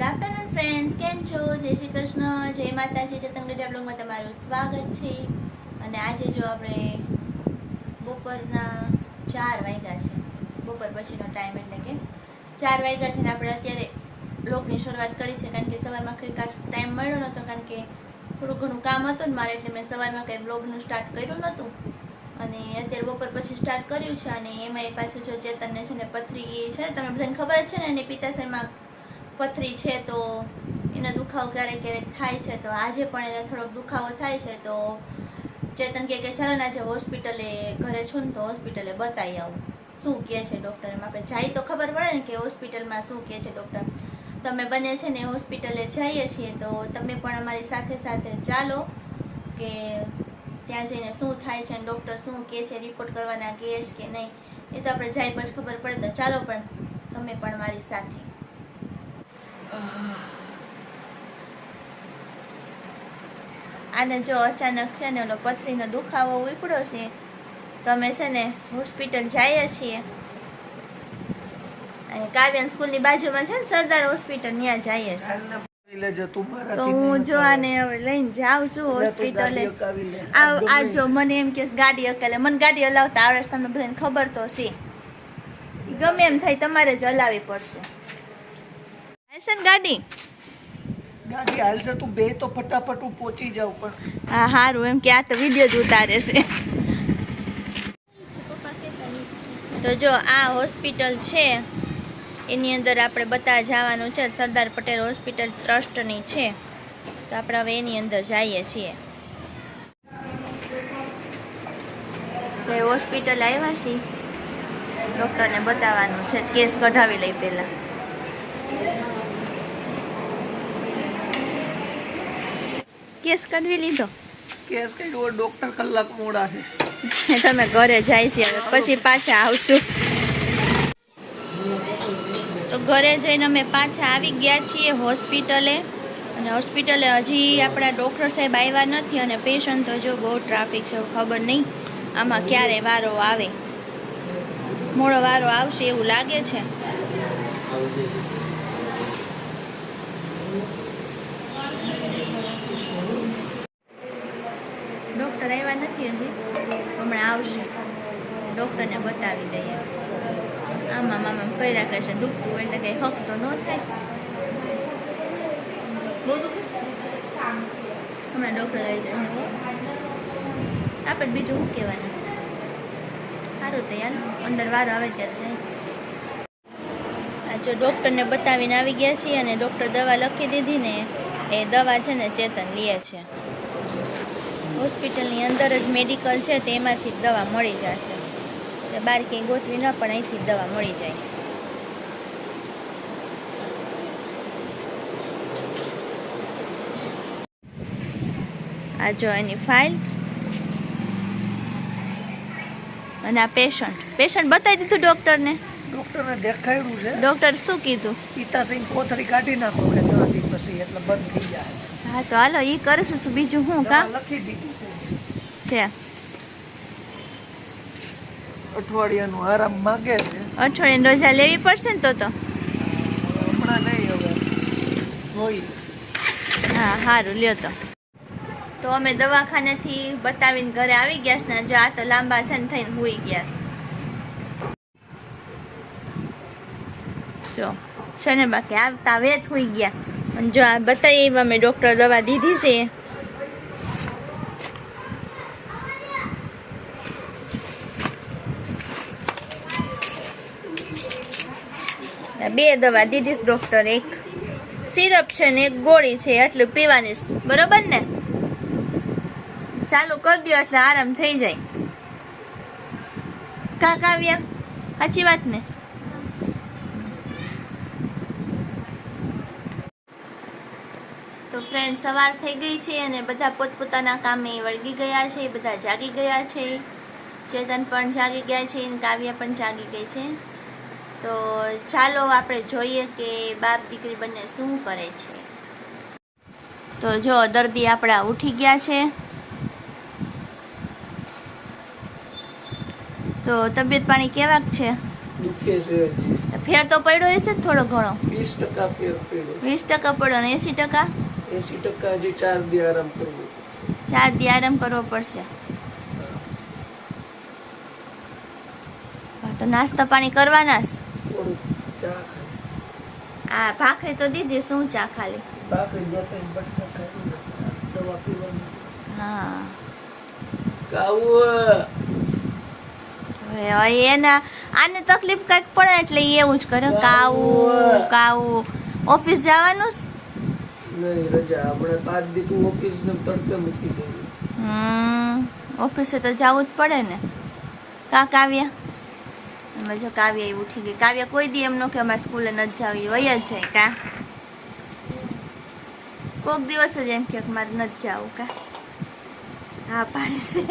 Afternoon friends, કેમ છો? જય શ્રી કૃષ્ણ, જય માતાજી. ચેતન ગઢિયા બ્લોગમાં તમારું સ્વાગત છે. અને આજે જો આપણે બપોરના 4 વાગ્યા છે, બપોર પછીનો ટાઈમ, એટલે કે 4 વાગ્યા છે ને આપણે અત્યારે બ્લોગની શરૂઆત કરી છે. કારણ કે સવારમાં કંઈ ખાસ ટાઈમ મળ્યો નહોતો, કારણ કે થોડું ઘણું કામ હતું ને મારે, એટલે મેં સવારમાં કંઈ બ્લોગનું સ્ટાર્ટ કર્યું નહોતું. અને અત્યારે બપોર પછી સ્ટાર્ટ કર્યું છે. અને એમાં પાછું જો ચેતનને છે ને પથરી છે ને, તમને બધાને ખબર જ છે ને, એની પિત્તાશયમાં પથરી છે, તો એનો દુખાવો ક્યારેક ક્યારેક થાય છે. તો આજે પણ એને થોડોક દુખાવો થાય છે. તો ચેતન કહે કે ચાલો ને આજે હોસ્પિટલે, ઘરે છું ને તો હોસ્પિટલે બતાવી આવું, શું કહે છે ડૉક્ટર. એમ આપણે જાય તો ખબર પડે ને કે હોસ્પિટલમાં શું કહે છે ડૉક્ટર. તમે બંને છે ને હોસ્પિટલે જઈએ છીએ, તો તમે પણ અમારી સાથે સાથે ચાલો, કે ત્યાં જઈને શું થાય છે, ડૉક્ટર શું કહે છે, રિપોર્ટ કરવાના કહે છે કે નહીં, એ તો આપણે જાય પછી ખબર પડે. તો ચાલો પણ તમે પણ મારી સાથે. આને જો અચાનક છે ને ઓલો પથરીનો દુખાવો ઉપડ્યો છે, તો અમે છે ને હોસ્પિટલ જઈએ છીએ. અને કાવ્યાન સ્કૂલની બાજુમાં છે ને સરદાર હોસ્પિટલ, ત્યાં જઈએ છીએ. તો હું જો આને હવે લઈને જાઉં છું હોસ્પિટલે. આ જો મને એમ કે ગાડી હકાલે, મને ગાડી હલાવતા આવડે, તમને બધાને ખબર તો છે. ગમે એમ થાય તમારે જ હલાવવી પડશે. છે ને ગાડી હાલશે, તું બે તો ફટાફટ હું પહોંચી જાઉં. પણ હા સારું, એમ કે આ તો વિડીયો જ ઉતારે છે. તો જો આ હોસ્પિટલ છે, એની અંદર આપણે બતા જવાનું છે. સરદાર પટેલ હોસ્પિટલ ટ્રસ્ટની છે. તો આપણે હવે એની અંદર જઈએ છીએ. એ હોસ્પિટલ આવ્યા છીએ, ડૉક્ટરને બતાવવાનું છે. કેસ કઢાવી લઈ પહેલાં. કેસ કઢવી લીધો? કેસ કઈ ડોક્ટર કલાક મોડા છે. તમે ઘરે જાય છે હવે, પછી પાછા આવશું. તો ઘરે જઈને અમે પાછા આવી ગયા છીએ હોસ્પિટલે. અને હોસ્પિટલે હજી આપણા ડૉક્ટર સાહેબ આવ્યા નથી. અને પેશન્ટ તો જો બહુ ટ્રાફિક છે, ખબર નહીં આમાં ક્યારે વારો આવે. મોડો વારો આવશે એવું લાગે છે. ડૉક્ટર આવ્યા નથી હજી, હમણાં આવશે. ડૉક્ટરને બતાવી દઈએ. આમાં મામા કર્યા કરશે, દુખતું એટલે કંઈ હક તો ન થાય. બહુ દુખે છે, હમણાં ડૉક્ટર આવી જાય. આપણે બીજું શું કહેવાનું. સારું તો યાર, અંદર વારો આવે ત્યારે જાય. આ જો ડૉક્ટરને બતાવીને આવી ગયા છીએ, અને ડૉક્ટર દવા લખી દીધી ને, એ દવા છે ને ચેતન લે છે. હોસ્પિટલની અંદર જ મેડિકલ છે, તેમાંથી જ દવા મળી જશે. એટલે બહાર ક્યાંય ગોતવી ન, પણ અહીંથી જ દવા મળી જાય. આ જો એની ફાઇલ, અને આ પેશન્ટ બતાવી દીધું ડૉક્ટરને. ડોક્ટરને દેખાડ્યું છે. ડૉક્ટર શું કીધું? પિત્તાશય કોથળી કાઢી નાખો કે 3 દિવસ પછી, એટલે બંધ થઈ જાય. હા તો હાલો, એ કરીશું. બીજું શું કામ લખી દીધું છે? અઠવાડિયાનું આરામ માંગે છે. અઠવાડિયાની રજા લેવી પડશે ને તો હમણાં નહીં, હવે હોય. હા સારું, લ્યો તો અમે દવાખાનેથી બતાવીને ઘરે આવી ગયા છે ને. જો આ તો લાંબા છે ને થઈને હોઈ ગયા છે. જો છે ને, બાકી આવતા વેત હોઈ ગયા. અને જો આ બતાવી અમે ડૉક્ટર દવા દીધી છે. બે દવા દીધી છે ડૉક્ટર, એક સિરપ છે ને એક ગોળી છે, એટલું પીવાની છે. બરોબર ને? ચાલુ કરી દો એટલે આરામ થઈ જાય. કાવ્યા, સાચી વાત ને? તો ફ્રેન્ડ, સવાર થઈ ગઈ છે અને બધા પોતપોતાના કામે વળગી ગયા છે. બધા જાગી ગયા છે. ચેતન પણ જાગી ગયા છે અને કાવ્યા પણ જાગી ગઈ છે. તો ચાલો આપણે જોઈએ કે બાપ દીકરી બંને શું કરે છે. તો જો દર્દી આપણા ઉઠી ગયા છે. તો તબિયત પાણી કેવાક છે? દુખે છે હજી. ફેર તો પડ્યો હશે ને થોડો ઘણો. 20% ફેર પડ્યો. 20% પડ્યો ને 80%? 80% હજી 4 દી આરામ કરવો. 4 દી આરામ કરવો પડશે. હા, તો નાસ્તા પાણી કરવાના જ. થોડું ચા ખાઈ. આ ભાખરી તો દીધી, શું ચા ખાલી? ભાખરી 2-3 બટકા ખાઈ દવા પીવાની. હા. કાવું હવે એના આને તકલીફ કંઈક પડે એટલે ઈ એવું જ કરે. કાવું કાવું. ઓફિસ જવાનું છે? નહીં, રજા. હમણાં 5 દી તું ઓફિસ ને તડકે મૂકી દેવી. ઓફિસે તો જવું જ પડે ને. કા કાવ્યા? અમે જો કાવ્યા ઈ ઉઠી ગઈ. કાવ્યા કોઈ દી એમ ન કે અમારે સ્કૂલે નથી જાવી, વય જ જાય. કા કોક દિવસ જ એમ કે મારે નથી જવું. કા હા પાડે છે.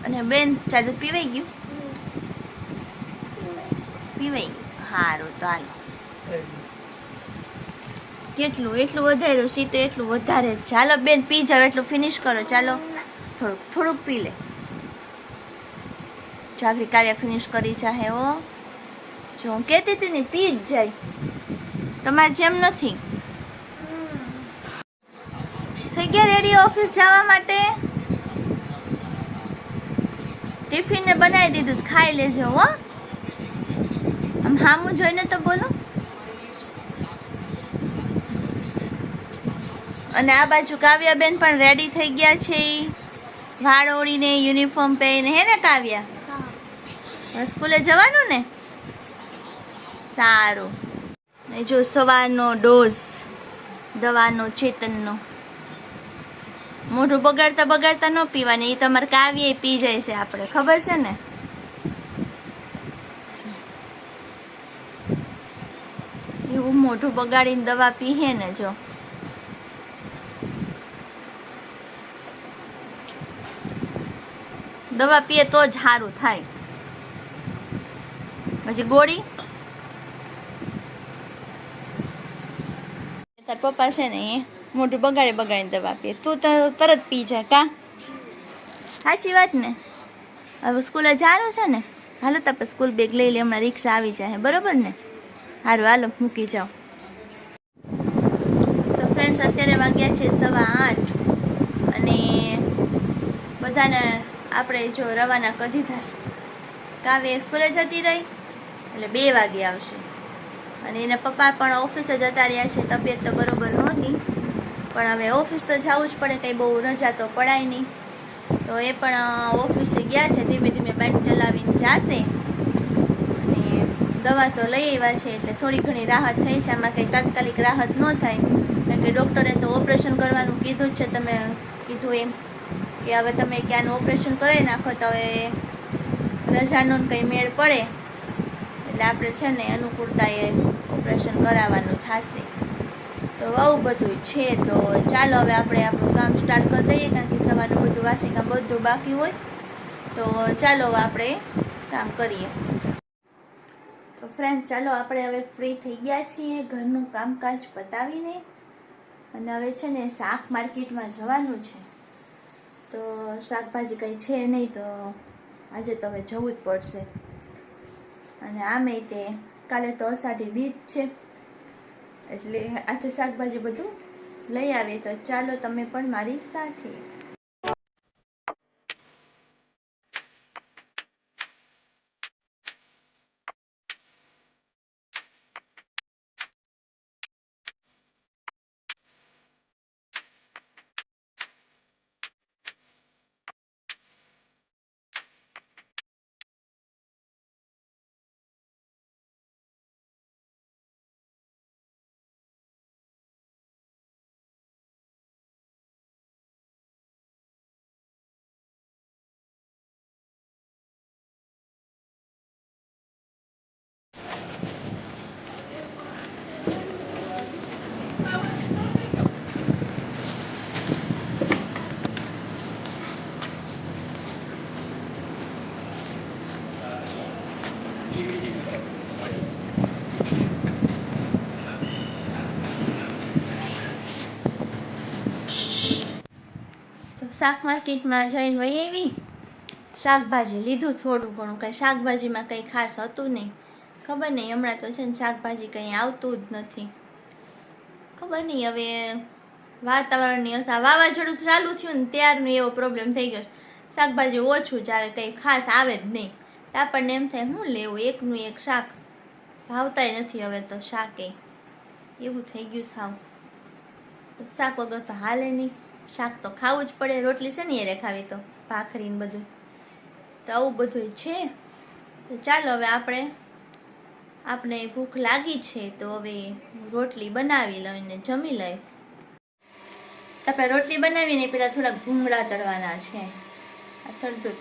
અને બેન ચાદુ પીવાઈ ગયું? પીવાઈ ગયું. સારું તો હાલો. કેટલું એટલું વધાર્યું સીતે એટલું વધારે જ. ચાલો બેન પી જાવ, એટલું ફિનિશ કરો. ચાલો થોડુંક પી લે. જાગરી કાવ્યા ફિનિશ કરી ચાહે. ઓ જો હું કહેતી હતી ને, પી જ જાય. તમારે જેમ નથી. થઈ ગયા રેડી ઓફિસ જવા માટે? ટિફિન ને બનાવી દીધું, ખાઈ લેજો હો. આમ હામું જોઈને તો બોલો. અને આ બાજુ કાવ્યાબેન પણ રેડી થઈ ગયા છે. વાળ ઓળીને યુનિફોર્મ પહેરીને. હે ને કાવ્યા? હવે સ્કૂલે જવાનું ને? સારું. ને જો સવારનો ડોઝ દવાનો ચેતનનો. મોઢું બગાડતા ન પીવાની. એ તમારે કાવ્ય પી જાય છે, આપણે ખબર છે ને. એવું મોઢું બગાડીને દવા પીએ ને. જો દવા પીએ તો જ સારું થાય. પછી ગોળી તાર પપ્પા છે ને એ મોઢું બગાડીને દવા પીએ. તું તો તરત પી જાય. કા સાચી વાત ને? હવે સ્કૂલે જવાનું છે ને? હાલો તો આપણે સ્કૂલ બેગ લઈ લે. હમણાં રિક્ષા આવી જાય, બરોબર ને? સારું હાલો મૂકી જાઓ. તો ફ્રેન્ડ્સ અત્યારે વાગ્યા છે 8:15 અને બધાને આપણે જો રવાના કરી દીધા છે. કાવ્ય સ્કૂલે જતી રહી એટલે 2 વાગે આવશે. અને એના પપ્પા પણ ઓફિસે જતા રહ્યા છે. તબિયત તો બરોબર નહોતી, પણ હવે ઓફિસ તો જવું જ પડે, કંઈ બહુ રજા તો પડાય નહીં. તો એ પણ ઓફિસે ગયા છે. ધીમે ધીમે બાઇક ચલાવીને જશે. અને દવા તો લઈ આવ્યા છે એટલે થોડી ઘણી રાહત થઈ છે. આમાં કંઈ તાત્કાલિક રાહત ન થાય, કારણ કે ડૉક્ટરે તો ઓપરેશન કરવાનું કીધું જ છે. તમે કીધું એમ કે હવે તમે ક્યાંનું ઓપરેશન કરાવી નાખો તો હવે રજાનો કંઈ મેળ પડે એટલે આપણે છે ને અનુકૂળતા એ ઓપરેશન કરાવવાનું થશે. તો આવું બધું છે. તો ચાલો હવે આપણે આપણું કામ સ્ટાર્ટ કરી દઈએ, કારણ કે સવારનું બધું વાસી કામ બધું બાકી હોય. તો ચાલો આપણે કામ કરીએ. તો ફ્રેન્ડ ચાલો આપણે હવે ફ્રી થઈ ગયા છીએ ઘરનું કામકાજ પતાવીને. અને હવે છે ને શાક માર્કેટમાં જવાનું છે. તો શાકભાજી કંઈ છે નહીં, તો આજે તો હવે જવું જ પડશે. અને આમે તે કાલે તો અષાઢી બીજ છે એટલે આજે શાકભાજી બધું લઈ આવે. તો ચાલો તમે પણ મારી સાથે. તો શાક માર્કેટમાં જઈને વહી આવી શાકભાજી લીધું થોડું ઘણું, કંઈ શાકભાજીમાં કંઈ ખાસ હતું નહીં. ખબર નહીં, હમણાં તો છે ને શાકભાજી કંઈ આવતું જ નથી. ખબર નહીં હવે વાતાવરણની અસર, વાવાઝોડું ચાલુ થયું ને ત્યારનો એવો પ્રોબ્લેમ થઈ ગયો. શાકભાજી ઓછું જ આવે, કંઈ ખાસ આવે જ નહીં. આપણને એમ થાય શું લેવું, એકનું એક શાક ભાવતાય નથી હવે તો. શાકે એવું થઈ ગયું સાવ. શાક વગર તો હાલે નહીં, શાક તો ખાવું જ પડે. રોટલી છે ને એ ખાવી તો ભાખરી ને બધું, તો આવું બધું છે. તો ચાલો હવે આપણે ભૂખ લાગી છે તો હવે રોટલી બનાવી લઈને જમી લઈએ. આપણે રોટલી બનાવીને પેલા થોડાક ભૂંગળા તળવાના છે.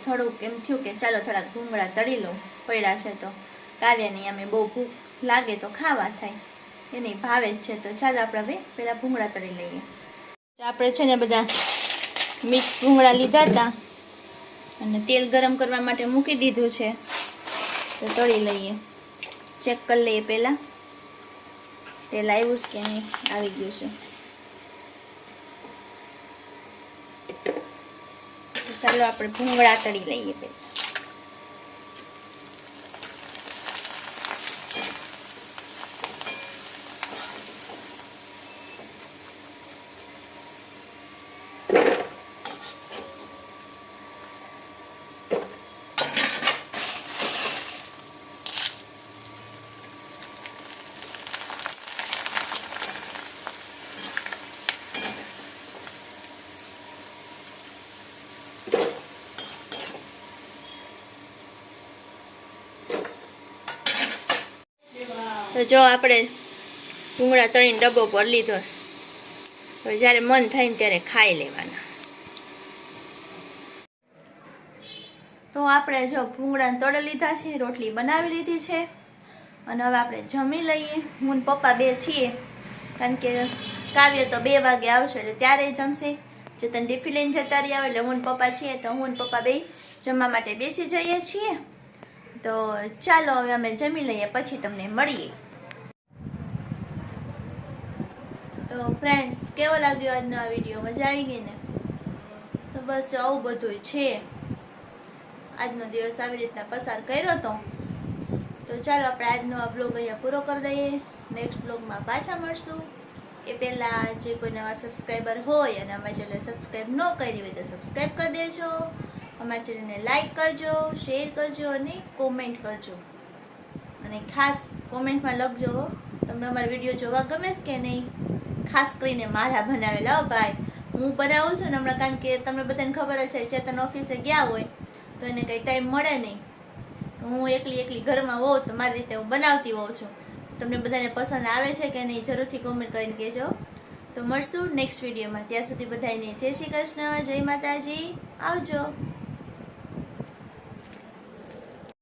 થોડુંક એમ થયું કે ચાલો થોડાક ભૂંગળા તળી લઉં, પડ્યા છે તો. કાવ્યાની અમે બહુ ભૂખ લાગે તો ખાવા થાય, એની ભાવે જ છે. તો ચાલો આપણે હવે પેલા ભૂંગળા તળી લઈએ. આપણે છે ને બધા મિક્સ ભૂંગળા લીધા હતા અને તેલ ગરમ કરવા માટે મૂકી દીધું છે. તો તળી લઈએ, ચેક કરી લઈએ પહેલાં તેલ આવ્યું છે કે નહીં. આવી ગયું છે. ચાલો આપણે ભૂંગળા તળી લઈએ પહેલાં. તો જો આપણે ભૂંગળા તળીને ડબ્બો પર લીધો. હવે જ્યારે મન થાય ને ત્યારે ખાઈ લેવાના. તો આપણે જો ભૂંગળા તળી લીધા છે, રોટલી બનાવી લીધી છે અને હવે આપણે જમી લઈએ. હું ને પપ્પા બે છીએ, કારણ કે કાવ્ય તો 2 વાગે આવશે એટલે ત્યારે જમશે. ચેતન ટિફિન લઈને જતા રહ્યા આવે એટલે હું ને પપ્પા છીએ, તો હું ને પપ્પા બે જમવા માટે બેસી જઈએ છીએ. તો ચાલો હવે અમે જમી લઈએ, પછી તમને મળીએ. તો ફ્રેન્ડ્સ, કેવો લાગ્યો આજનો આ વિડીયો? મજા આવી ગઈ ને? તો બસ આવું બધું છે. આજનો દિવસ આવી રીતના પસાર કર્યો તો ચાલો આપણે આજનો આ બ્લોગ અહીંયા પૂરો કરી દઈએ. નેક્સ્ટ બ્લોગમાં પાછા મળશું. એ પહેલાં જે કોઈ નવા સબસ્ક્રાઈબર હોય અને અમારા ચેનલ સબસ્ક્રાઈબ ન કરી હોય તો સબસ્ક્રાઈબ કરી દેજો. અમારા ચેનલને લાઈક કરજો, શેર કરજો અને કોમેન્ટ કરજો. અને ખાસ કોમેન્ટમાં લખજો તમને અમારા વિડીયો જોવા ગમે છે કે નહીં. ખાસ કરીને મારા બનાવેલા ભાઈ, હું બનાવું છું ને હમણાં, કારણ કે તમને બધાને ખબર જ છે ચેતન ઓફિસે ગયા હોય તો એને કંઈ ટાઈમ મળે નહીં. હું એકલી ઘરમાં હોઉં તો મારી રીતે હું બનાવતી હોઉં છું. તમને બધાને પસંદ આવે છે કે નહીં જરૂરથી કોમેન્ટ કરીને કહેજો. તો મળશું નેક્સ્ટ વિડીયોમાં. ત્યાં સુધી બધાને જય શ્રી કૃષ્ણ, જય માતાજી, આવજો.